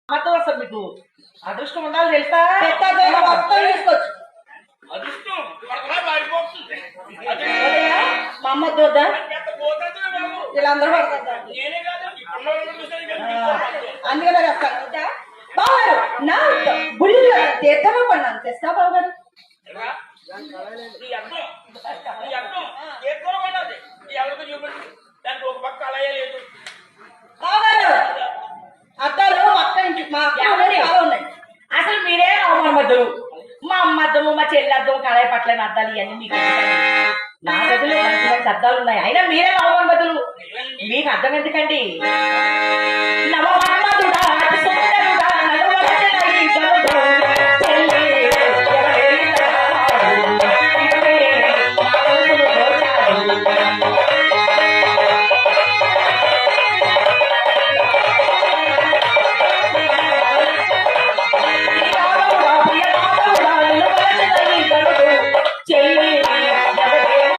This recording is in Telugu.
మాతో అసలు మీకు అదృష్టం ఉండాలి తెలుసా? తీసుకోవచ్చు మా అమ్మ వద్దా వీళ్ళందరూ అందుకనే వస్తాను బావగారు నా బుల్లిలో తీర్థమా పడినాను తెస్తా బావగారు బావగారు అద్దాలు అక్క ఇంటి మా అక్క చాలా ఉన్నాయి. అసలు మీరే అవమానమద్దులు, మా అమ్మద్దము మా చెల్లెద్దము కళాయి పట్ల అద్దాలు ఇవన్నీ మీకు నా గదులు మంచి మంచి అద్దాలు ఉన్నాయి. అయినా మీరే అవమానమద్దులు, మీకు అర్థం ఎందుకండి? నవమా